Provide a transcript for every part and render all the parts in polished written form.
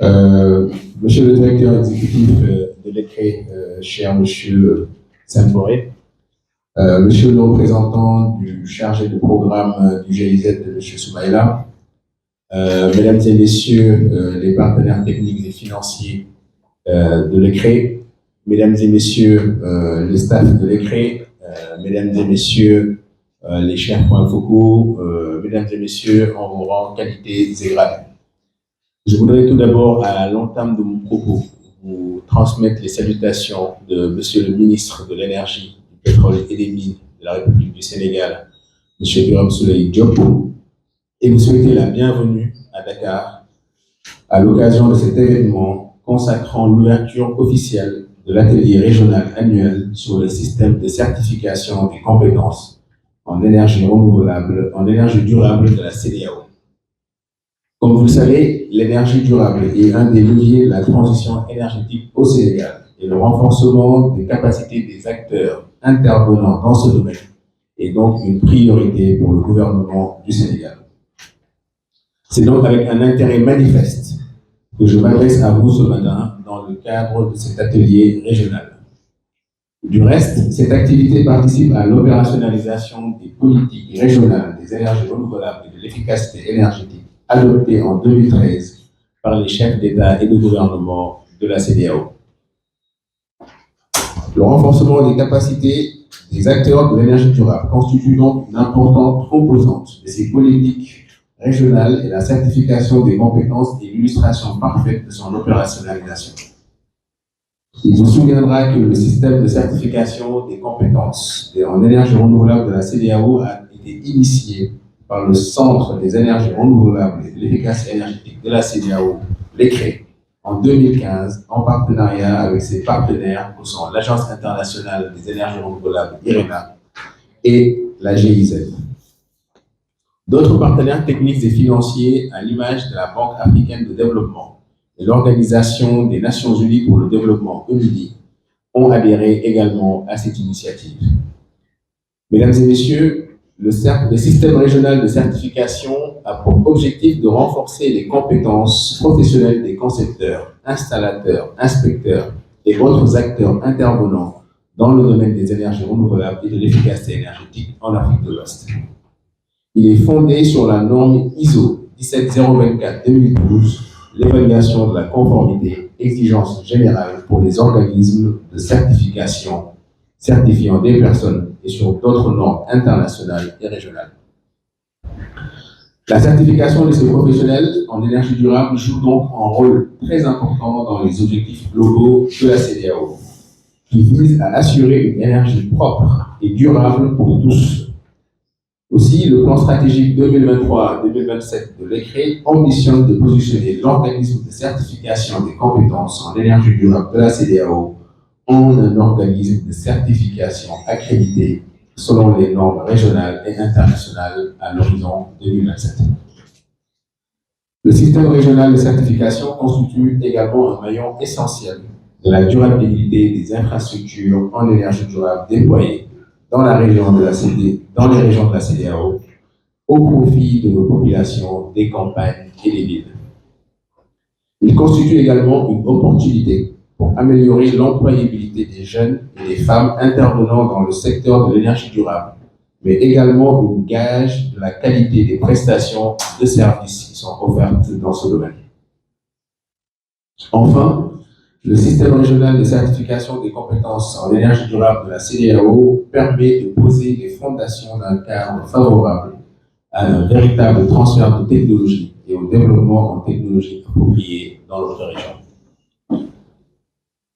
Monsieur le directeur exécutif de l'ECRE, cher Monsieur Saint-Forêt, Monsieur le représentant du chargé de programme du GIZ, Monsieur Soumaïla, Mesdames et Messieurs les partenaires techniques et financiers de l'ECRE, Mesdames et Messieurs les staffs de l'ECRE, Mesdames et Messieurs les chers points focaux, Mesdames et Messieurs en vos rangs, qualités et grades. Je voudrais tout d'abord, à l'entame de mon propos, vous transmettre les salutations de Monsieur le ministre de l'Énergie, du Pétrole et des Mines de la République du Sénégal, Monsieur Birame Souleye Diop, et vous souhaiter la bienvenue à Dakar à l'occasion de cet événement consacrant l'ouverture officielle de l'atelier régional annuel sur le système de certification des compétences en énergie renouvelable, en énergie durable de la CEDEAO. Comme vous le savez, l'énergie durable est un des leviers de la transition énergétique au Sénégal et le renforcement des capacités des acteurs intervenant dans ce domaine est donc une priorité pour le gouvernement du Sénégal. C'est donc avec un intérêt manifeste que je m'adresse à vous ce matin dans le cadre de cet atelier régional. Du reste, cette activité participe à l'opérationnalisation des politiques régionales des énergies renouvelables et de l'efficacité énergétique adoptée en 2013 par les chefs d'État et de gouvernement de la CEDEAO. Le renforcement des capacités des acteurs de l'énergie durable constitue donc une importante composante de ces politiques régionales et la certification des compétences est l'illustration parfaite de son opérationnalisation. Il vous souviendra que le système de certification des compétences en énergie renouvelable de la CEDEAO a été initié par le Centre des énergies renouvelables et de l'efficacité énergétique de la CEDEAO, l'ECRE, en 2015, en partenariat avec ses partenaires que sont l'Agence internationale des énergies renouvelables, IRENA, et la GIZ. D'autres partenaires techniques et financiers, à l'image de la Banque africaine de développement et l'Organisation des Nations unies pour le développement, ONUDI, ont adhéré également à cette initiative. Mesdames et messieurs, le système régional de certification a pour objectif de renforcer les compétences professionnelles des concepteurs, installateurs, inspecteurs et autres acteurs intervenants dans le domaine des énergies renouvelables et de l'efficacité énergétique en Afrique de l'Ouest. Il est fondé sur la norme ISO 17024-2012, l'évaluation de la conformité, exigence générale pour les organismes de certification certifiant des personnes et sur d'autres normes internationales et régionales. La certification de ces professionnels en énergie durable joue donc un rôle très important dans les objectifs globaux de la CEDEAO, qui visent à assurer une énergie propre et durable pour tous. Aussi, le plan stratégique 2023-2027 de l'ECRE ambitionne de positionner l'organisme de certification des compétences en énergie durable de la CEDEAO en un organisme de certification accrédité selon les normes régionales et internationales à l'horizon 2027. Le système régional de certification constitue également un maillon essentiel de la durabilité des infrastructures en énergie durable déployées dans les régions de la CEDEAO au profit de nos populations, des campagnes et des villes. Il constitue également une opportunité pour améliorer l'employabilité des jeunes et des femmes intervenant dans le secteur de l'énergie durable, mais également un gage de la qualité des prestations de services qui sont offertes dans ce domaine. Enfin, le système régional de certification des compétences en énergie durable de la CEDEAO permet de poser les fondations d'un cadre favorable à un véritable transfert de technologie et au développement en technologies appropriées dans notre région.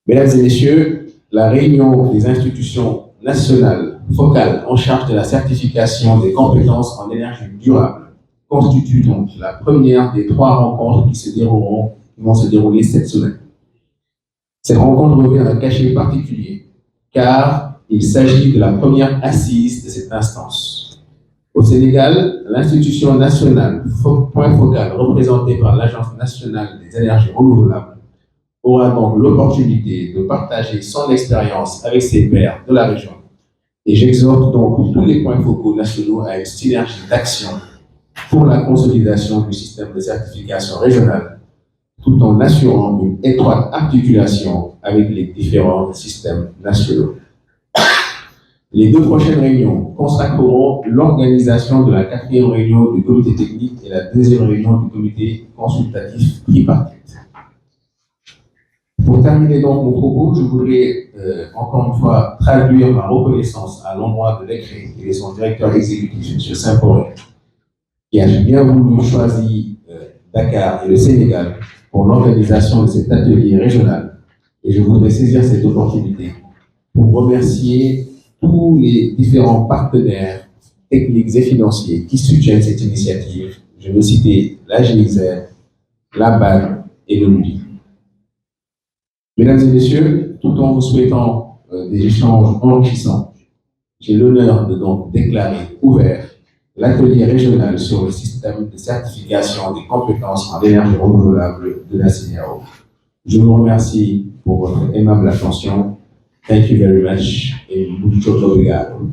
Mesdames et messieurs, la réunion des institutions nationales focales en charge de la certification des compétences en énergie durable constitue donc la première des 3 rencontres qui vont se dérouler cette semaine. Cette rencontre revêt un cachet particulier, car il s'agit de la première assise de cette instance. Au Sénégal, l'institution nationale, point focal représentée par l'Agence nationale des énergies renouvelables, aura donc l'opportunité de partager son expérience avec ses pairs de la région. Et j'exhorte donc tous les points focaux nationaux à une synergie d'action pour la consolidation du système de certification régionale, tout en assurant une étroite articulation avec les différents systèmes nationaux. Les 2 prochaines réunions consacreront l'organisation de la 4e réunion du comité technique et la 2e réunion du comité consultatif tripartite. Pour terminer donc mon propos, je voudrais encore une fois traduire ma reconnaissance à l'endroit de l'ECRE et de son directeur exécutif, M. Saint-Paul, qui a bien voulu choisir Dakar et le Sénégal pour l'organisation de cet atelier régional. Et je voudrais saisir cette opportunité pour remercier tous les différents partenaires techniques et financiers qui soutiennent cette initiative. Je veux citer la GIZ, la BAD et le MUDI. Mesdames et messieurs, tout en vous souhaitant des échanges enrichissants, j'ai l'honneur de donc déclarer ouvert l'atelier régional sur le système de certification des compétences en énergie renouvelable de la CNRO. Je vous remercie pour votre aimable attention. Thank you very much et muito obrigado.